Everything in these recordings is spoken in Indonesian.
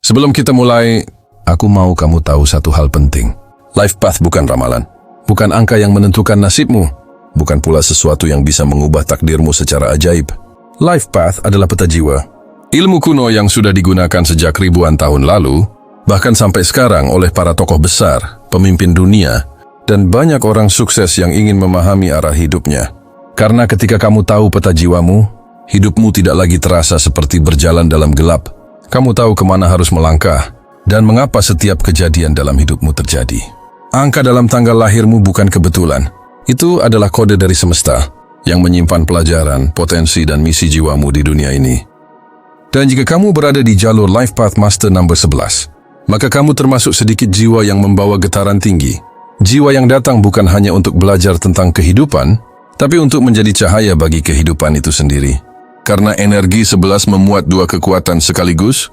Sebelum kita mulai, aku mau kamu tahu satu hal penting. Life path bukan ramalan, bukan angka yang menentukan nasibmu, bukan pula sesuatu yang bisa mengubah takdirmu secara ajaib. Life path adalah peta jiwa. Ilmu kuno yang sudah digunakan sejak ribuan tahun lalu, bahkan sampai sekarang oleh para tokoh besar, pemimpin dunia, dan banyak orang sukses yang ingin memahami arah hidupnya. Karena ketika kamu tahu peta jiwamu, hidupmu tidak lagi terasa seperti berjalan dalam gelap. Kamu tahu kemana harus melangkah, dan mengapa setiap kejadian dalam hidupmu terjadi. Angka dalam tanggal lahirmu bukan kebetulan. Itu adalah kode dari semesta, yang menyimpan pelajaran, potensi, dan misi jiwamu di dunia ini. Dan jika kamu berada di jalur Life Path Master number 11, maka kamu termasuk sedikit jiwa yang membawa getaran tinggi. Jiwa yang datang bukan hanya untuk belajar tentang kehidupan, tapi untuk menjadi cahaya bagi kehidupan itu sendiri. Karena energi 11 memuat dua kekuatan sekaligus,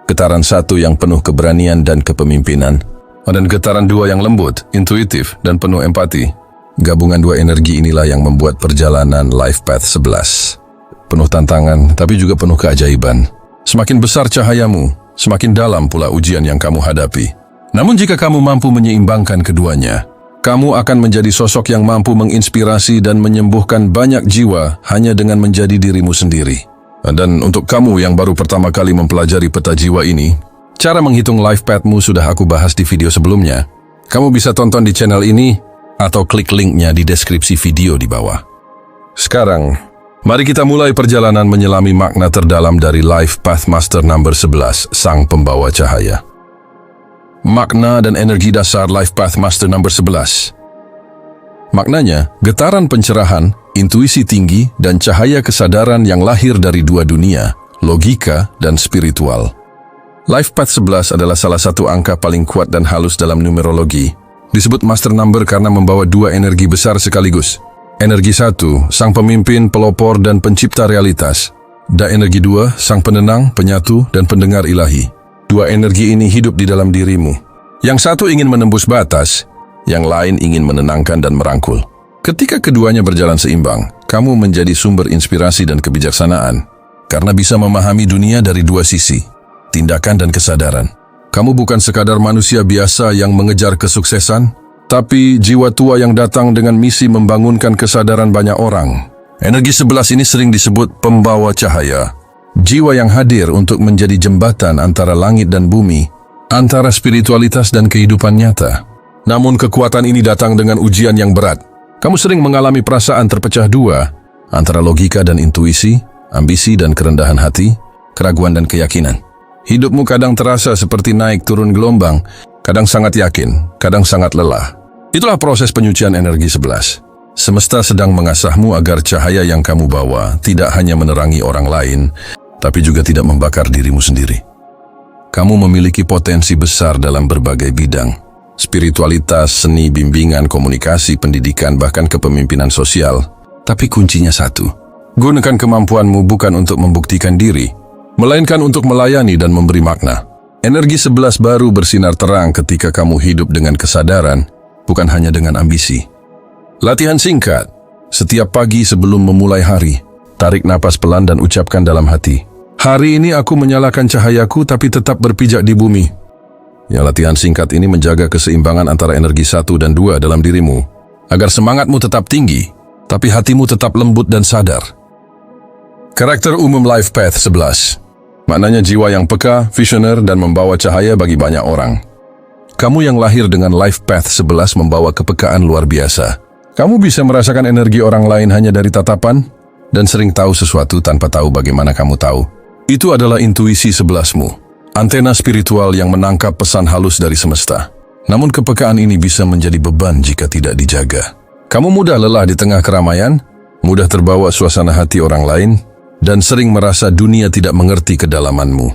getaran 1 yang penuh keberanian dan kepemimpinan, dan getaran 2 yang lembut, intuitif, dan penuh empati. Gabungan dua energi inilah yang membuat perjalanan Life Path 11. Penuh tantangan, tapi juga penuh keajaiban. Semakin besar cahayamu, semakin dalam pula ujian yang kamu hadapi. Namun jika kamu mampu menyeimbangkan keduanya, kamu akan menjadi sosok yang mampu menginspirasi dan menyembuhkan banyak jiwa hanya dengan menjadi dirimu sendiri. Dan untuk kamu yang baru pertama kali mempelajari peta jiwa ini, cara menghitung life path-mu sudah aku bahas di video sebelumnya. Kamu bisa tonton di channel ini atau klik linknya di deskripsi video di bawah. Sekarang, mari kita mulai perjalanan menyelami makna terdalam dari Life Path Master number 11, Sang Pembawa Cahaya. Makna dan energi dasar Life Path Master number 11. Maknanya, getaran pencerahan, intuisi tinggi, dan cahaya kesadaran yang lahir dari dua dunia, logika dan spiritual. Life Path 11 adalah salah satu angka paling kuat dan halus dalam numerologi. Disebut Master Number karena membawa dua energi besar sekaligus. Energi 1, sang pemimpin, pelopor, dan pencipta realitas. Dan energi 2, sang penenang, penyatu, dan pendengar ilahi. Dua energi ini hidup di dalam dirimu. Yang satu ingin menembus batas, yang lain ingin menenangkan dan merangkul. Ketika keduanya berjalan seimbang, kamu menjadi sumber inspirasi dan kebijaksanaan. Karena bisa memahami dunia dari dua sisi, tindakan dan kesadaran. Kamu bukan sekadar manusia biasa yang mengejar kesuksesan, tapi jiwa tua yang datang dengan misi membangunkan kesadaran banyak orang. Energi 11 ini sering disebut pembawa cahaya. Jiwa yang hadir untuk menjadi jembatan antara langit dan bumi, antara spiritualitas dan kehidupan nyata. Namun kekuatan ini datang dengan ujian yang berat. Kamu sering mengalami perasaan terpecah dua, antara logika dan intuisi, ambisi dan kerendahan hati, keraguan dan keyakinan. Hidupmu kadang terasa seperti naik turun gelombang, kadang sangat yakin, kadang sangat lelah. Itulah proses penyucian energi 11. Semesta sedang mengasahmu agar cahaya yang kamu bawa tidak hanya menerangi orang lain, tapi juga tidak membakar dirimu sendiri. Kamu memiliki potensi besar dalam berbagai bidang. Spiritualitas, seni, bimbingan, komunikasi, pendidikan, bahkan kepemimpinan sosial. Tapi kuncinya satu. Gunakan kemampuanmu bukan untuk membuktikan diri, melainkan untuk melayani dan memberi makna. Energi 11 baru bersinar terang ketika kamu hidup dengan kesadaran, bukan hanya dengan ambisi. Latihan singkat. Setiap pagi sebelum memulai hari, tarik napas pelan dan ucapkan dalam hati, "Hari ini aku menyalakan cahayaku tapi tetap berpijak di bumi." Ya, latihan singkat ini menjaga keseimbangan antara energi 1 dan 2 dalam dirimu, agar semangatmu tetap tinggi, tapi hatimu tetap lembut dan sadar. Karakter umum Life Path 11. Maknanya jiwa yang peka, visioner, dan membawa cahaya bagi banyak orang. Kamu yang lahir dengan Life Path 11 membawa kepekaan luar biasa. Kamu bisa merasakan energi orang lain hanya dari tatapan, dan sering tahu sesuatu tanpa tahu bagaimana kamu tahu. Itu adalah intuisi 11-mu, antena spiritual yang menangkap pesan halus dari semesta. Namun kepekaan ini bisa menjadi beban jika tidak dijaga. Kamu mudah lelah di tengah keramaian, mudah terbawa suasana hati orang lain, dan sering merasa dunia tidak mengerti kedalamanmu.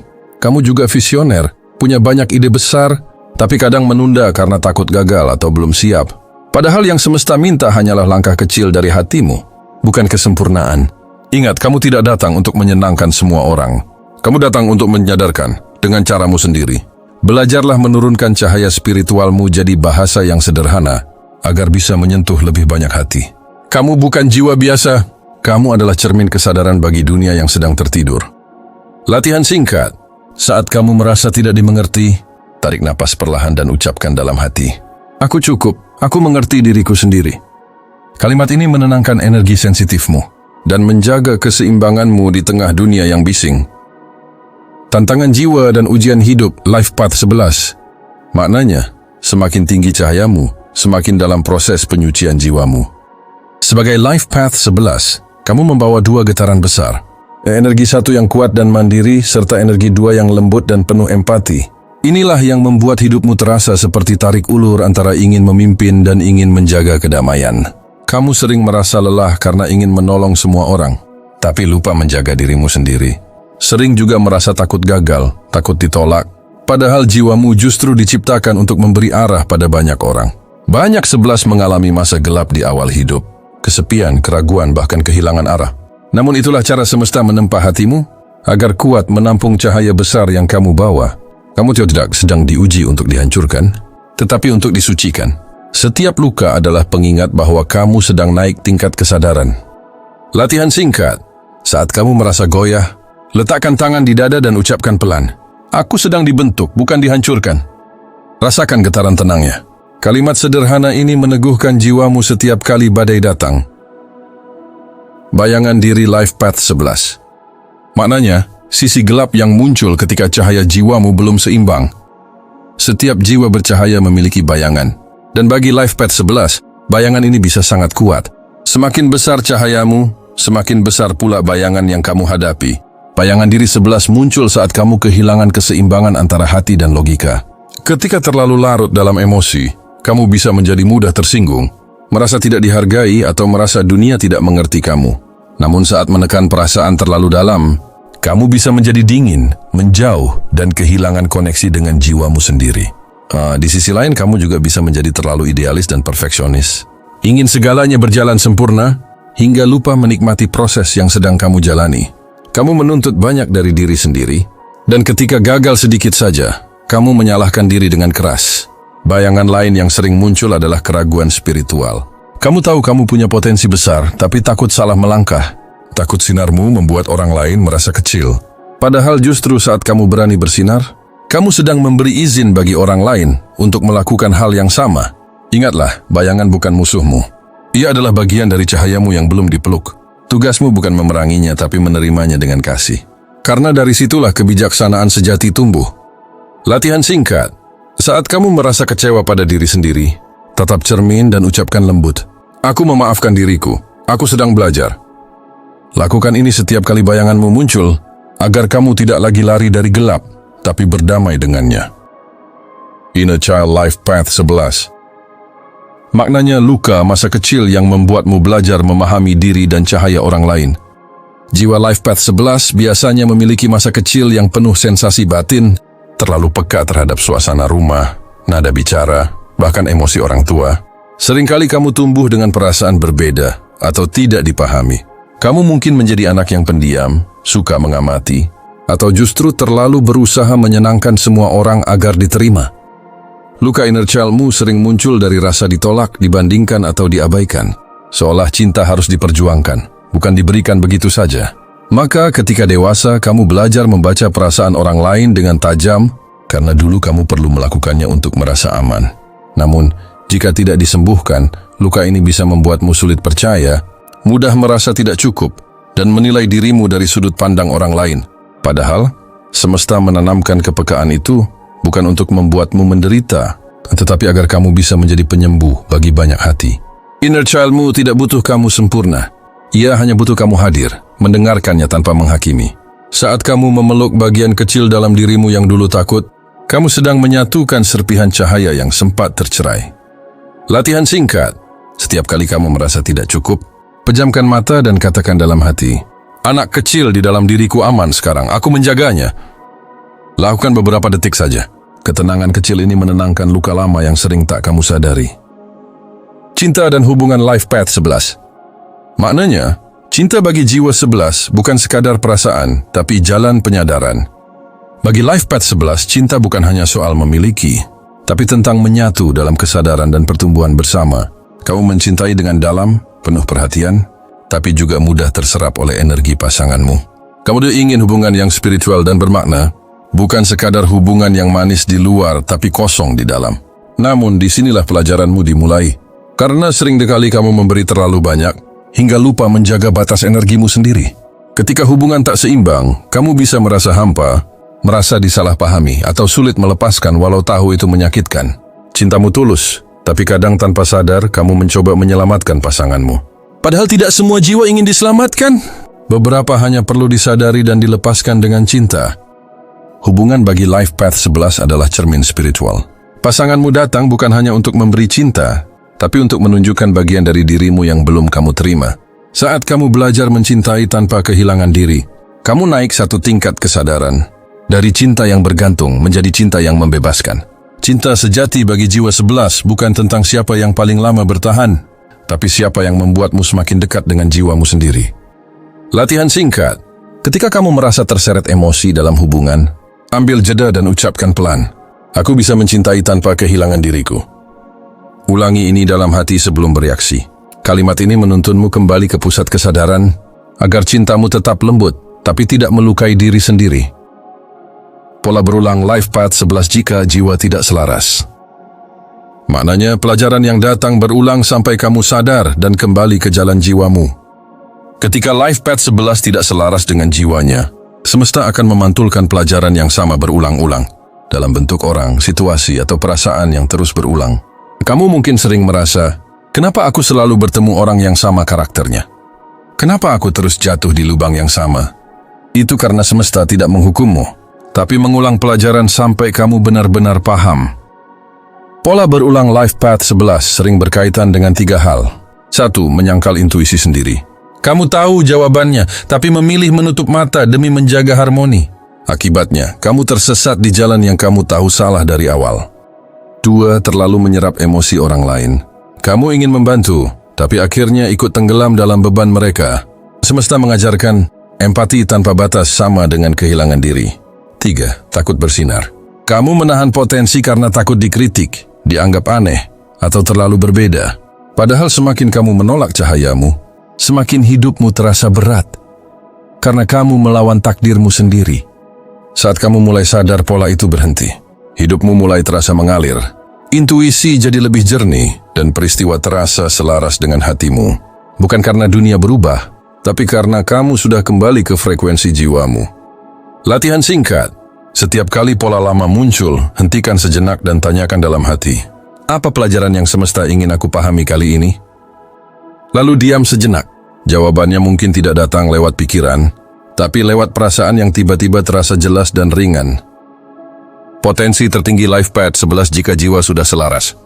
Kamu juga visioner, punya banyak ide besar, tapi kadang menunda karena takut gagal atau belum siap. Padahal yang semesta minta hanyalah langkah kecil dari hatimu, bukan kesempurnaan. Ingat, kamu tidak datang untuk menyenangkan semua orang. Kamu datang untuk menyadarkan dengan caramu sendiri. Belajarlah menurunkan cahaya spiritualmu jadi bahasa yang sederhana, agar bisa menyentuh lebih banyak hati. Kamu bukan jiwa biasa, kamu adalah cermin kesadaran bagi dunia yang sedang tertidur. Latihan singkat. Saat kamu merasa tidak dimengerti, tarik napas perlahan dan ucapkan dalam hati, "Aku cukup, aku mengerti diriku sendiri." Kalimat ini menenangkan energi sensitifmu dan menjaga keseimbanganmu di tengah dunia yang bising. Tantangan jiwa dan ujian hidup Life Path 11. Maknanya, semakin tinggi cahayamu, semakin dalam proses penyucian jiwamu. Sebagai Life Path 11, kamu membawa dua getaran besar. Energi satu yang kuat dan mandiri, serta energi dua yang lembut dan penuh empati. Inilah yang membuat hidupmu terasa seperti tarik ulur antara ingin memimpin dan ingin menjaga kedamaian. Kamu sering merasa lelah karena ingin menolong semua orang, tapi lupa menjaga dirimu sendiri. Sering juga merasa takut gagal, takut ditolak, padahal jiwamu justru diciptakan untuk memberi arah pada banyak orang. Banyak 11 mengalami masa gelap di awal hidup, kesepian, keraguan, bahkan kehilangan arah. Namun itulah cara semesta menempa hatimu, agar kuat menampung cahaya besar yang kamu bawa. Kamu tidak sedang diuji untuk dihancurkan, tetapi untuk disucikan. Setiap luka adalah pengingat bahwa kamu sedang naik tingkat kesadaran. Latihan singkat. Saat kamu merasa goyah, letakkan tangan di dada dan ucapkan pelan, "Aku sedang dibentuk, bukan dihancurkan." Rasakan getaran tenangnya. Kalimat sederhana ini meneguhkan jiwamu setiap kali badai datang. Bayangan diri Life Path 11. Maknanya, sisi gelap yang muncul ketika cahaya jiwamu belum seimbang. Setiap jiwa bercahaya memiliki bayangan. Dan bagi Life Path 11, bayangan ini bisa sangat kuat. Semakin besar cahayamu, semakin besar pula bayangan yang kamu hadapi. Bayangan diri 11 muncul saat kamu kehilangan keseimbangan antara hati dan logika. Ketika terlalu larut dalam emosi, kamu bisa menjadi mudah tersinggung, merasa tidak dihargai atau merasa dunia tidak mengerti kamu. Namun saat menekan perasaan terlalu dalam, kamu bisa menjadi dingin, menjauh, dan kehilangan koneksi dengan jiwamu sendiri. Di sisi lain, kamu juga bisa menjadi terlalu idealis dan perfeksionis. Ingin segalanya berjalan sempurna, hingga lupa menikmati proses yang sedang kamu jalani. Kamu menuntut banyak dari diri sendiri, dan ketika gagal sedikit saja, kamu menyalahkan diri dengan keras. Bayangan lain yang sering muncul adalah keraguan spiritual. Kamu tahu kamu punya potensi besar, tapi takut salah melangkah. Takut sinarmu membuat orang lain merasa kecil. Padahal justru saat kamu berani bersinar, kamu sedang memberi izin bagi orang lain untuk melakukan hal yang sama. Ingatlah, bayangan bukan musuhmu. Ia adalah bagian dari cahayamu yang belum dipeluk. Tugasmu bukan memeranginya, tapi menerimanya dengan kasih. Karena dari situlah kebijaksanaan sejati tumbuh. Latihan singkat. Saat kamu merasa kecewa pada diri sendiri, tatap cermin dan ucapkan lembut, "Aku memaafkan diriku, aku sedang belajar." Lakukan ini setiap kali bayanganmu muncul, agar kamu tidak lagi lari dari gelap, tapi berdamai dengannya. Inner Child Life Path 11. Maknanya luka masa kecil yang membuatmu belajar memahami diri dan cahaya orang lain. Jiwa Life Path 11 biasanya memiliki masa kecil yang penuh sensasi batin, terlalu peka terhadap suasana rumah, nada bicara, bahkan emosi orang tua. Seringkali kamu tumbuh dengan perasaan berbeda atau tidak dipahami. Kamu mungkin menjadi anak yang pendiam, suka mengamati, atau justru terlalu berusaha menyenangkan semua orang agar diterima. Luka inner childmu sering muncul dari rasa ditolak, dibandingkan, atau diabaikan. Seolah cinta harus diperjuangkan, bukan diberikan begitu saja. Maka ketika dewasa, kamu belajar membaca perasaan orang lain dengan tajam, karena dulu kamu perlu melakukannya untuk merasa aman. Namun, jika tidak disembuhkan, luka ini bisa membuatmu sulit percaya, mudah merasa tidak cukup, dan menilai dirimu dari sudut pandang orang lain. Padahal, semesta menanamkan kepekaan itu bukan untuk membuatmu menderita, tetapi agar kamu bisa menjadi penyembuh bagi banyak hati. Inner childmu tidak butuh kamu sempurna. Ia hanya butuh kamu hadir, mendengarkannya tanpa menghakimi. Saat kamu memeluk bagian kecil dalam dirimu yang dulu takut, kamu sedang menyatukan serpihan cahaya yang sempat tercerai. Latihan singkat. Setiap kali kamu merasa tidak cukup, pejamkan mata dan katakan dalam hati, "Anak kecil di dalam diriku aman sekarang, aku menjaganya." Lakukan beberapa detik saja. Ketenangan kecil ini menenangkan luka lama yang sering tak kamu sadari. Cinta dan hubungan Life Path 11. Maknanya, cinta bagi jiwa 11 bukan sekadar perasaan, tapi jalan penyadaran. Bagi Life Path 11, cinta bukan hanya soal memiliki, tapi tentang menyatu dalam kesadaran dan pertumbuhan bersama. Kamu mencintai dengan dalam, penuh perhatian, tapi juga mudah terserap oleh energi pasanganmu. Kamu ingin hubungan yang spiritual dan bermakna, Bukan sekadar hubungan yang manis di luar tapi kosong di dalam. Namun disinilah pelajaranmu dimulai. Karena sering kali kamu memberi terlalu banyak hingga lupa menjaga batas energimu sendiri. Ketika hubungan tak seimbang, kamu bisa merasa hampa, merasa disalahpahami atau sulit melepaskan walau tahu itu menyakitkan. Cintamu tulus, tapi kadang tanpa sadar kamu mencoba menyelamatkan pasanganmu. Padahal tidak semua jiwa ingin diselamatkan. Beberapa hanya perlu disadari dan dilepaskan dengan cinta. Hubungan bagi Life Path 11 adalah cermin spiritual. Pasanganmu datang bukan hanya untuk memberi cinta, tapi untuk menunjukkan bagian dari dirimu yang belum kamu terima. Saat kamu belajar mencintai tanpa kehilangan diri, kamu naik satu tingkat kesadaran. Dari cinta yang bergantung menjadi cinta yang membebaskan. Cinta sejati bagi jiwa 11 bukan tentang siapa yang paling lama bertahan, tapi siapa yang membuatmu semakin dekat dengan jiwamu sendiri. Latihan singkat. Ketika kamu merasa terseret emosi dalam hubungan, ambil jeda dan ucapkan pelan, "Aku bisa mencintai tanpa kehilangan diriku." Ulangi ini dalam hati sebelum bereaksi. Kalimat ini menuntunmu kembali ke pusat kesadaran agar cintamu tetap lembut, tapi tidak melukai diri sendiri. Pola berulang Life Path 11 jika jiwa tidak selaras. Maknanya pelajaran yang datang berulang sampai kamu sadar dan kembali ke jalan jiwamu. Ketika Life Path 11 tidak selaras dengan jiwanya, semesta akan memantulkan pelajaran yang sama berulang-ulang dalam bentuk orang, situasi, atau perasaan yang terus berulang. Kamu mungkin sering merasa, kenapa aku selalu bertemu orang yang sama karakternya? Kenapa aku terus jatuh di lubang yang sama? Itu karena semesta tidak menghukummu, tapi mengulang pelajaran sampai kamu benar-benar paham. Pola berulang Life Path 11 sering berkaitan dengan 3 hal. 1. Menyangkal intuisi sendiri. Kamu tahu jawabannya, tapi memilih menutup mata demi menjaga harmoni. Akibatnya, kamu tersesat di jalan yang kamu tahu salah dari awal. 2. Terlalu menyerap emosi orang lain. Kamu ingin membantu, tapi akhirnya ikut tenggelam dalam beban mereka. Semesta mengajarkan, empati tanpa batas sama dengan kehilangan diri. 3. Takut bersinar. Kamu menahan potensi karena takut dikritik, dianggap aneh, atau terlalu berbeda. Padahal semakin kamu menolak cahayamu, semakin hidupmu terasa berat. Karena kamu melawan takdirmu sendiri. Saat kamu mulai sadar pola itu berhenti, hidupmu mulai terasa mengalir. Intuisi jadi lebih jernih dan peristiwa terasa selaras dengan hatimu. Bukan karena dunia berubah, tapi karena kamu sudah kembali ke frekuensi jiwamu. Latihan singkat. Setiap kali pola lama muncul, hentikan sejenak dan tanyakan dalam hati, apa pelajaran yang semesta ingin aku pahami kali ini? Lalu diam sejenak. Jawabannya mungkin tidak datang lewat pikiran, tapi lewat perasaan yang tiba-tiba terasa jelas dan ringan. Potensi tertinggi Life Path 11 jika jiwa sudah selaras.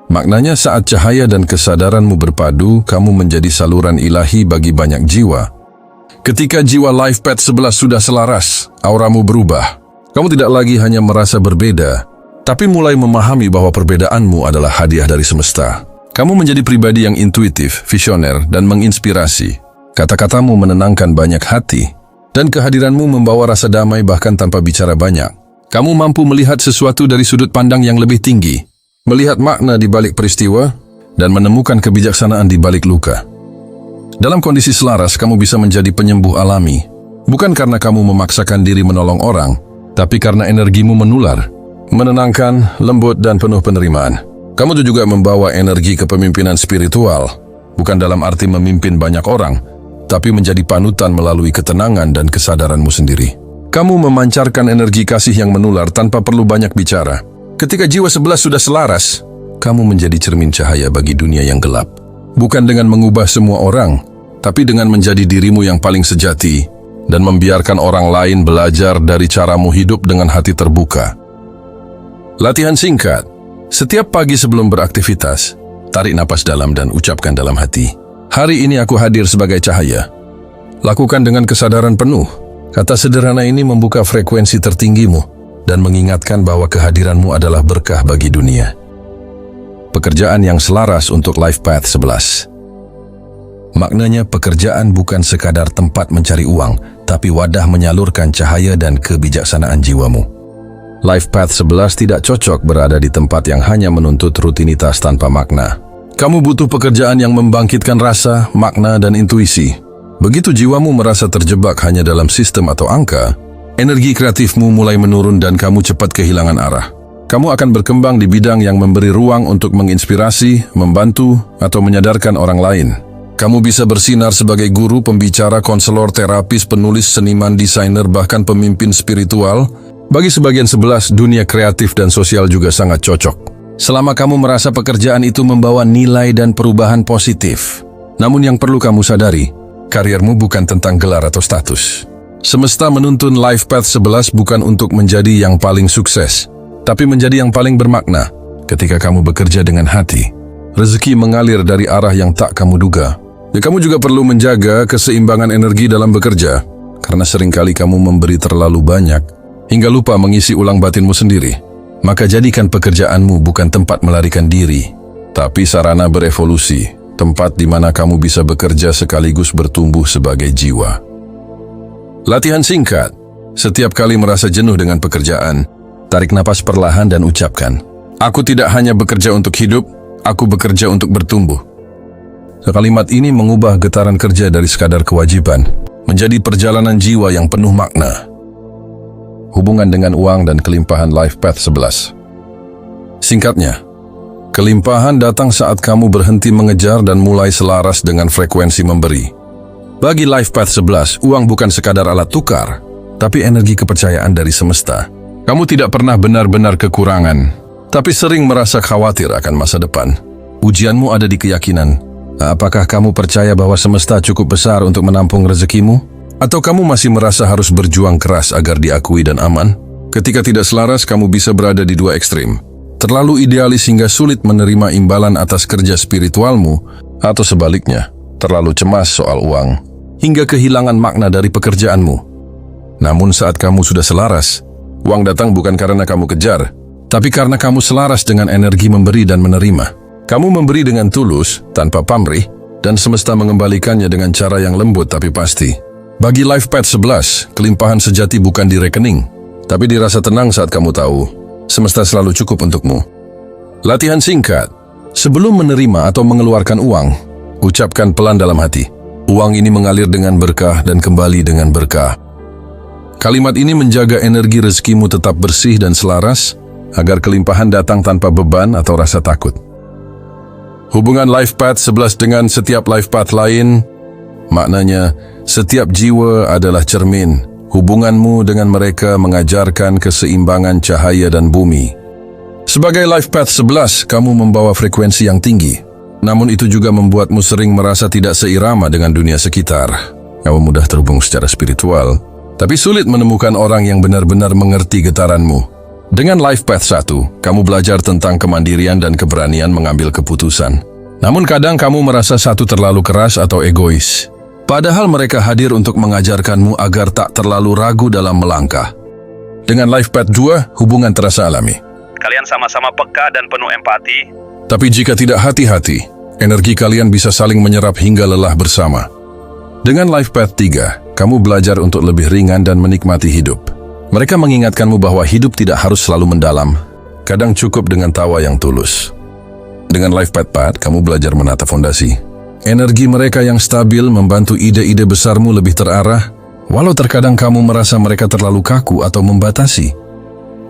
Maknanya saat cahaya dan kesadaranmu berpadu, kamu menjadi saluran ilahi bagi banyak jiwa. Ketika jiwa Life Path 11 sudah selaras, auramu berubah. Kamu tidak lagi hanya merasa berbeda, tapi mulai memahami bahwa perbedaanmu adalah hadiah dari semesta. Kamu menjadi pribadi yang intuitif, visioner, dan menginspirasi. Kata-katamu menenangkan banyak hati, dan kehadiranmu membawa rasa damai bahkan tanpa bicara banyak. Kamu mampu melihat sesuatu dari sudut pandang yang lebih tinggi, melihat makna di balik peristiwa, dan menemukan kebijaksanaan di balik luka. Dalam kondisi selaras, kamu bisa menjadi penyembuh alami, bukan karena kamu memaksakan diri menolong orang, tapi karena energimu menular, menenangkan, lembut, dan penuh penerimaan. Kamu juga membawa energi kepemimpinan spiritual, bukan dalam arti memimpin banyak orang, tapi menjadi panutan melalui ketenangan dan kesadaranmu sendiri. Kamu memancarkan energi kasih yang menular tanpa perlu banyak bicara. Ketika jiwa 11 sudah selaras, kamu menjadi cermin cahaya bagi dunia yang gelap. Bukan dengan mengubah semua orang, tapi dengan menjadi dirimu yang paling sejati dan membiarkan orang lain belajar dari caramu hidup dengan hati terbuka. Latihan singkat. Setiap pagi sebelum beraktivitas, tarik napas dalam dan ucapkan dalam hati, "Hari ini aku hadir sebagai cahaya." Lakukan dengan kesadaran penuh. Kata sederhana ini membuka frekuensi tertinggimu dan mengingatkan bahwa kehadiranmu adalah berkah bagi dunia. Pekerjaan yang selaras untuk Life Path 11. Maknanya pekerjaan bukan sekadar tempat mencari uang, tapi wadah menyalurkan cahaya dan kebijaksanaan jiwamu. Life Path 11 tidak cocok berada di tempat yang hanya menuntut rutinitas tanpa makna. Kamu butuh pekerjaan yang membangkitkan rasa, makna, dan intuisi. Begitu jiwamu merasa terjebak hanya dalam sistem atau angka, Energi kreatifmu mulai menurun dan kamu cepat kehilangan arah. Kamu akan berkembang di bidang yang memberi ruang untuk menginspirasi, membantu, atau menyadarkan orang lain. Kamu bisa bersinar sebagai guru, pembicara, konselor, terapis, penulis, seniman, desainer, bahkan pemimpin spiritual. Bagi sebagian 11, dunia kreatif dan sosial juga sangat cocok. Selama kamu merasa pekerjaan itu membawa nilai dan perubahan positif. Namun yang perlu kamu sadari, kariermu bukan tentang gelar atau status. Semesta menuntun Life Path 11 bukan untuk menjadi yang paling sukses, tapi menjadi yang paling bermakna. Ketika kamu bekerja dengan hati, rezeki mengalir dari arah yang tak kamu duga. Dan kamu juga perlu menjaga keseimbangan energi dalam bekerja, karena seringkali kamu memberi terlalu banyak, hingga lupa mengisi ulang batinmu sendiri. Maka jadikan pekerjaanmu bukan tempat melarikan diri, tapi sarana berevolusi, tempat di mana kamu bisa bekerja sekaligus bertumbuh sebagai jiwa. Latihan singkat. Setiap kali merasa jenuh dengan pekerjaan, tarik napas perlahan dan ucapkan, "Aku tidak hanya bekerja untuk hidup, aku bekerja untuk bertumbuh." Kalimat ini mengubah getaran kerja dari sekadar kewajiban menjadi perjalanan jiwa yang penuh makna. Hubungan dengan uang dan kelimpahan Life Path 11. Singkatnya, kelimpahan datang saat kamu berhenti mengejar dan mulai selaras dengan frekuensi memberi. Bagi Life Path 11, uang bukan sekadar alat tukar, tapi energi kepercayaan dari semesta. Kamu tidak pernah benar-benar kekurangan, tapi sering merasa khawatir akan masa depan. Ujianmu ada di keyakinan. Apakah kamu percaya bahwa semesta cukup besar untuk menampung rezekimu? Atau kamu masih merasa harus berjuang keras agar diakui dan aman? Ketika tidak selaras, kamu bisa berada di dua ekstrim. Terlalu idealis hingga sulit menerima imbalan atas kerja spiritualmu, atau sebaliknya, terlalu cemas soal uang, hingga kehilangan makna dari pekerjaanmu. Namun saat kamu sudah selaras, uang datang bukan karena kamu kejar, tapi karena kamu selaras dengan energi memberi dan menerima. Kamu memberi dengan tulus, tanpa pamrih, dan semesta mengembalikannya dengan cara yang lembut tapi pasti. Bagi Life Path 11, kelimpahan sejati bukan di rekening, tapi dirasa tenang saat kamu tahu, semesta selalu cukup untukmu. Latihan singkat. Sebelum menerima atau mengeluarkan uang, ucapkan pelan dalam hati, "Uang ini mengalir dengan berkah dan kembali dengan berkah." Kalimat ini menjaga energi rezekimu tetap bersih dan selaras, agar kelimpahan datang tanpa beban atau rasa takut. Hubungan Life Path 11 dengan setiap Life Path lain, maknanya setiap jiwa adalah cermin. Hubunganmu dengan mereka mengajarkan keseimbangan cahaya dan bumi. Sebagai Life Path 11, kamu membawa frekuensi yang tinggi. Namun itu juga membuatmu sering merasa tidak seirama dengan dunia sekitar. Kamu mudah terhubung secara spiritual, tapi sulit menemukan orang yang benar-benar mengerti getaranmu. Dengan Life Path 1, kamu belajar tentang kemandirian dan keberanian mengambil keputusan. Namun kadang kamu merasa satu terlalu keras atau egois. Padahal mereka hadir untuk mengajarkanmu agar tak terlalu ragu dalam melangkah. Dengan Life Path 2, hubungan terasa alami. Kalian sama-sama peka dan penuh empati. Tapi jika tidak hati-hati, energi kalian bisa saling menyerap hingga lelah bersama. Dengan Life Path 3, kamu belajar untuk lebih ringan dan menikmati hidup. Mereka mengingatkanmu bahwa hidup tidak harus selalu mendalam, kadang cukup dengan tawa yang tulus. Dengan Life Path 4, kamu belajar menata fondasi. Energi mereka yang stabil membantu ide-ide besarmu lebih terarah, walau terkadang kamu merasa mereka terlalu kaku atau membatasi.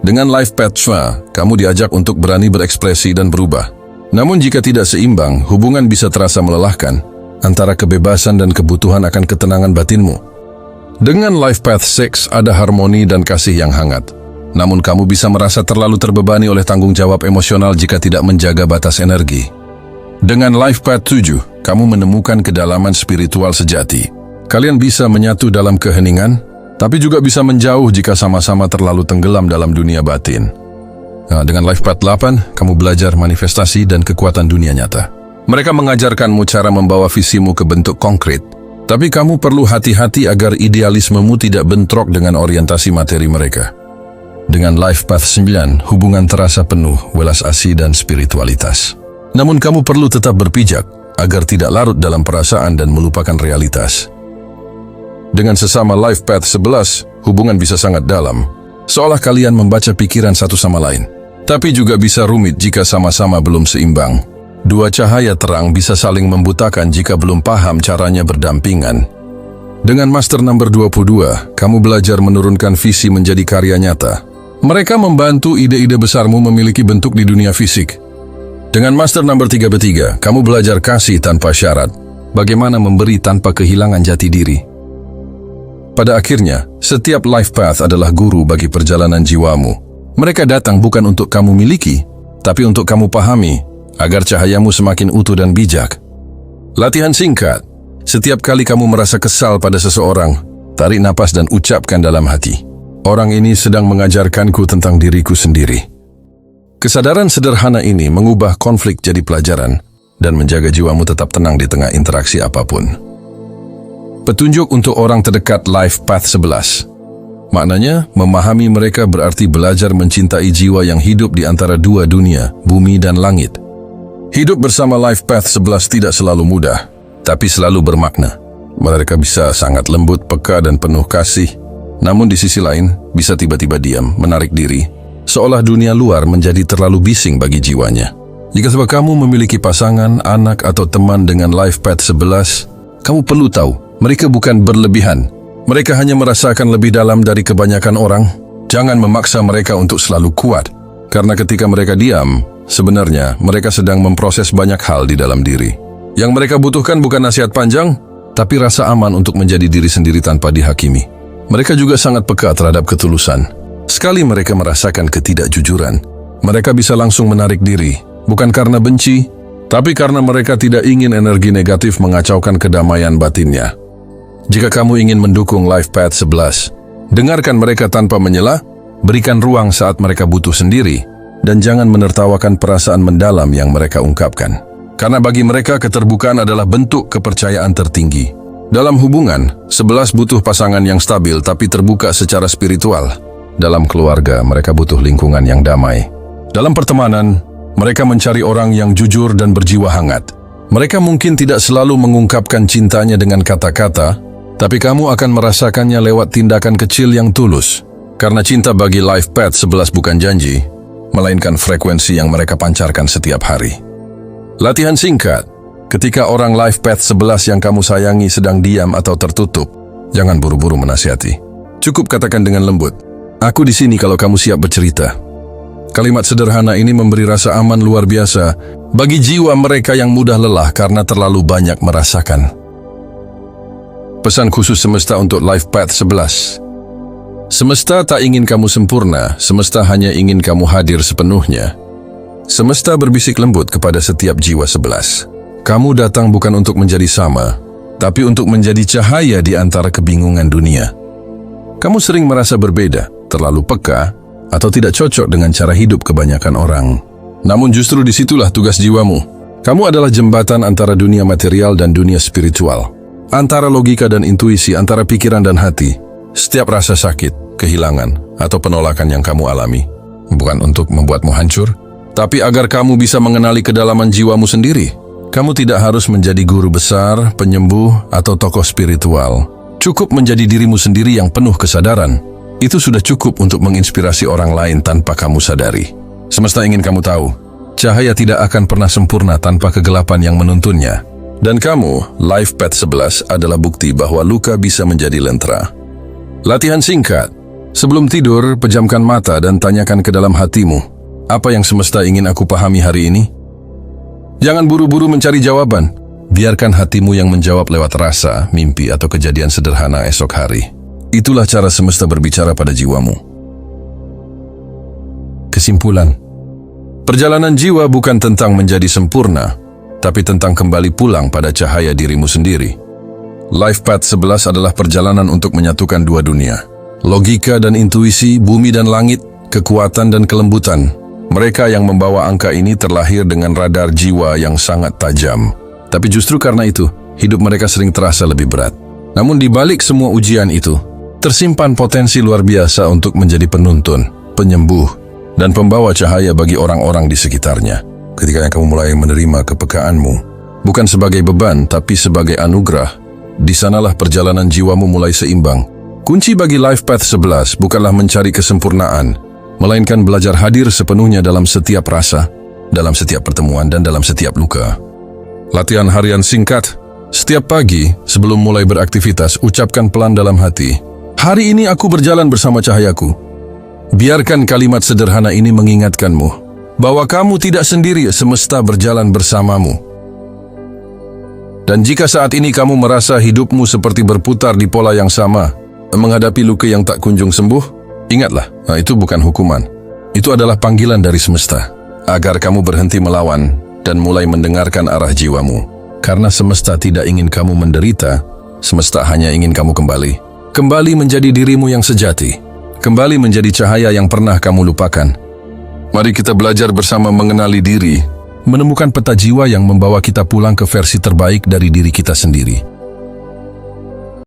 Dengan Life Path 5, kamu diajak untuk berani berekspresi dan berubah. Namun jika tidak seimbang, hubungan bisa terasa melelahkan antara kebebasan dan kebutuhan akan ketenangan batinmu. Dengan Life Path 6 ada harmoni dan kasih yang hangat. Namun kamu bisa merasa terlalu terbebani oleh tanggung jawab emosional jika tidak menjaga batas energi. Dengan Life Path 7, kamu menemukan kedalaman spiritual sejati. Kalian bisa menyatu dalam keheningan, tapi juga bisa menjauh jika sama-sama terlalu tenggelam dalam dunia batin. Dengan Life Path 8, kamu belajar manifestasi dan kekuatan dunia nyata. Mereka mengajarkanmu cara membawa visimu ke bentuk konkret, tapi kamu perlu hati-hati agar idealismemu tidak bentrok dengan orientasi materi mereka. Dengan Life Path 9, hubungan terasa penuh welas asih dan spiritualitas. Namun kamu perlu tetap berpijak agar tidak larut dalam perasaan dan melupakan realitas. Dengan sesama Life Path 11, hubungan bisa sangat dalam, seolah kalian membaca pikiran satu sama lain. Tapi juga bisa rumit jika sama-sama belum seimbang. Dua cahaya terang bisa saling membutakan jika belum paham caranya berdampingan. Dengan Master Number 22, kamu belajar menurunkan visi menjadi karya nyata. Mereka membantu ide-ide besarmu memiliki bentuk di dunia fisik. Dengan Master Number 33, kamu belajar kasih tanpa syarat. Bagaimana memberi tanpa kehilangan jati diri. Pada akhirnya, setiap life path adalah guru bagi perjalanan jiwamu. Mereka datang bukan untuk kamu miliki, tapi untuk kamu pahami, agar cahayamu semakin utuh dan bijak. Latihan singkat. Setiap kali kamu merasa kesal pada seseorang, tarik napas dan ucapkan dalam hati, orang ini sedang mengajarkanku tentang diriku sendiri. Kesadaran sederhana ini mengubah konflik jadi pelajaran dan menjaga jiwamu tetap tenang di tengah interaksi apapun. Petunjuk untuk orang terdekat Life Path 11. Maknanya, memahami mereka berarti belajar mencintai jiwa yang hidup di antara dua dunia, bumi dan langit. Hidup bersama Life Path 11 tidak selalu mudah, tapi selalu bermakna. Mereka bisa sangat lembut, peka, dan penuh kasih. Namun di sisi lain, bisa tiba-tiba diam, menarik diri, seolah dunia luar menjadi terlalu bising bagi jiwanya. Jika kamu memiliki pasangan, anak, atau teman dengan Life Path 11, kamu perlu tahu, mereka bukan berlebihan. Mereka hanya merasakan lebih dalam dari kebanyakan orang. Jangan memaksa mereka untuk selalu kuat, karena ketika mereka diam, sebenarnya mereka sedang memproses banyak hal di dalam diri. Yang mereka butuhkan bukan nasihat panjang, tapi rasa aman untuk menjadi diri sendiri tanpa dihakimi. Mereka juga sangat peka terhadap ketulusan. Sekali mereka merasakan ketidakjujuran, mereka bisa langsung menarik diri, bukan karena benci, tapi karena mereka tidak ingin energi negatif mengacaukan kedamaian batinnya. Jika kamu ingin mendukung Life Path 11, dengarkan mereka tanpa menyela, berikan ruang saat mereka butuh sendiri, dan jangan menertawakan perasaan mendalam yang mereka ungkapkan. Karena bagi mereka keterbukaan adalah bentuk kepercayaan tertinggi. Dalam hubungan, 11 butuh pasangan yang stabil tapi terbuka secara spiritual. Dalam keluarga, mereka butuh lingkungan yang damai. Dalam pertemanan, mereka mencari orang yang jujur dan berjiwa hangat. Mereka mungkin tidak selalu mengungkapkan cintanya dengan kata-kata, tapi kamu akan merasakannya lewat tindakan kecil yang tulus. Karena cinta bagi Life Path 11 bukan janji, melainkan frekuensi yang mereka pancarkan setiap hari. Latihan singkat. Ketika orang Life Path 11 yang kamu sayangi sedang diam atau tertutup, jangan buru-buru menasihati. Cukup katakan dengan lembut, "Aku di sini kalau kamu siap bercerita." Kalimat sederhana ini memberi rasa aman luar biasa bagi jiwa mereka yang mudah lelah karena terlalu banyak merasakan. Pesan khusus semesta untuk Life Path 11. Semesta tak ingin kamu sempurna, semesta hanya ingin kamu hadir sepenuhnya. Semesta berbisik lembut kepada setiap jiwa 11. Kamu datang bukan untuk menjadi sama, tapi untuk menjadi cahaya di antara kebingungan dunia. Kamu sering merasa berbeda, terlalu peka, atau tidak cocok dengan cara hidup kebanyakan orang. Namun justru disitulah tugas jiwamu. Kamu adalah jembatan antara dunia material dan dunia spiritual. Antara logika dan intuisi, antara pikiran dan hati. Setiap rasa sakit, kehilangan, atau penolakan yang kamu alami, bukan untuk membuatmu hancur, tapi agar kamu bisa mengenali kedalaman jiwamu sendiri. Kamu tidak harus menjadi guru besar, penyembuh, atau tokoh spiritual. Cukup menjadi dirimu sendiri yang penuh kesadaran. Itu sudah cukup untuk menginspirasi orang lain tanpa kamu sadari. Semesta ingin kamu tahu, cahaya tidak akan pernah sempurna tanpa kegelapan yang menuntunnya. Dan kamu, Life Path 11, adalah bukti bahwa luka bisa menjadi lentera. Latihan singkat. Sebelum tidur, pejamkan mata dan tanyakan ke dalam hatimu, apa yang semesta ingin aku pahami hari ini? Jangan buru-buru mencari jawaban. Biarkan hatimu yang menjawab lewat rasa, mimpi, atau kejadian sederhana esok hari. Itulah cara semesta berbicara pada jiwamu. Kesimpulan. Perjalanan jiwa bukan tentang menjadi sempurna, tapi tentang kembali pulang pada cahaya dirimu sendiri. Life Path 11 adalah perjalanan untuk menyatukan dua dunia. Logika dan intuisi, bumi dan langit, kekuatan dan kelembutan. Mereka yang membawa angka ini terlahir dengan radar jiwa yang sangat tajam. Tapi justru karena itu, hidup mereka sering terasa lebih berat. Namun di balik semua ujian itu, tersimpan potensi luar biasa untuk menjadi penuntun, penyembuh, dan pembawa cahaya bagi orang-orang di sekitarnya. Ketika kamu mulai menerima kepekaanmu, bukan sebagai beban, tapi sebagai anugerah, di sanalah perjalanan jiwamu mulai seimbang. Kunci bagi Life Path 11 bukanlah mencari kesempurnaan, melainkan belajar hadir sepenuhnya dalam setiap rasa, dalam setiap pertemuan, dan dalam setiap luka. Latihan harian singkat. Setiap pagi, sebelum mulai beraktivitas, ucapkan pelan dalam hati, "Hari ini aku berjalan bersama cahayaku." Biarkan kalimat sederhana ini mengingatkanmu bahwa kamu tidak sendiri, semesta berjalan bersamamu. Dan jika saat ini kamu merasa hidupmu seperti berputar di pola yang sama, menghadapi luka yang tak kunjung sembuh, ingatlah, itu bukan hukuman. Itu adalah panggilan dari semesta, agar kamu berhenti melawan dan mulai mendengarkan arah jiwamu. Karena semesta tidak ingin kamu menderita, semesta hanya ingin kamu kembali. Kembali menjadi dirimu yang sejati. Kembali menjadi cahaya yang pernah kamu lupakan. Mari kita belajar bersama mengenali diri, menemukan peta jiwa yang membawa kita pulang ke versi terbaik dari diri kita sendiri.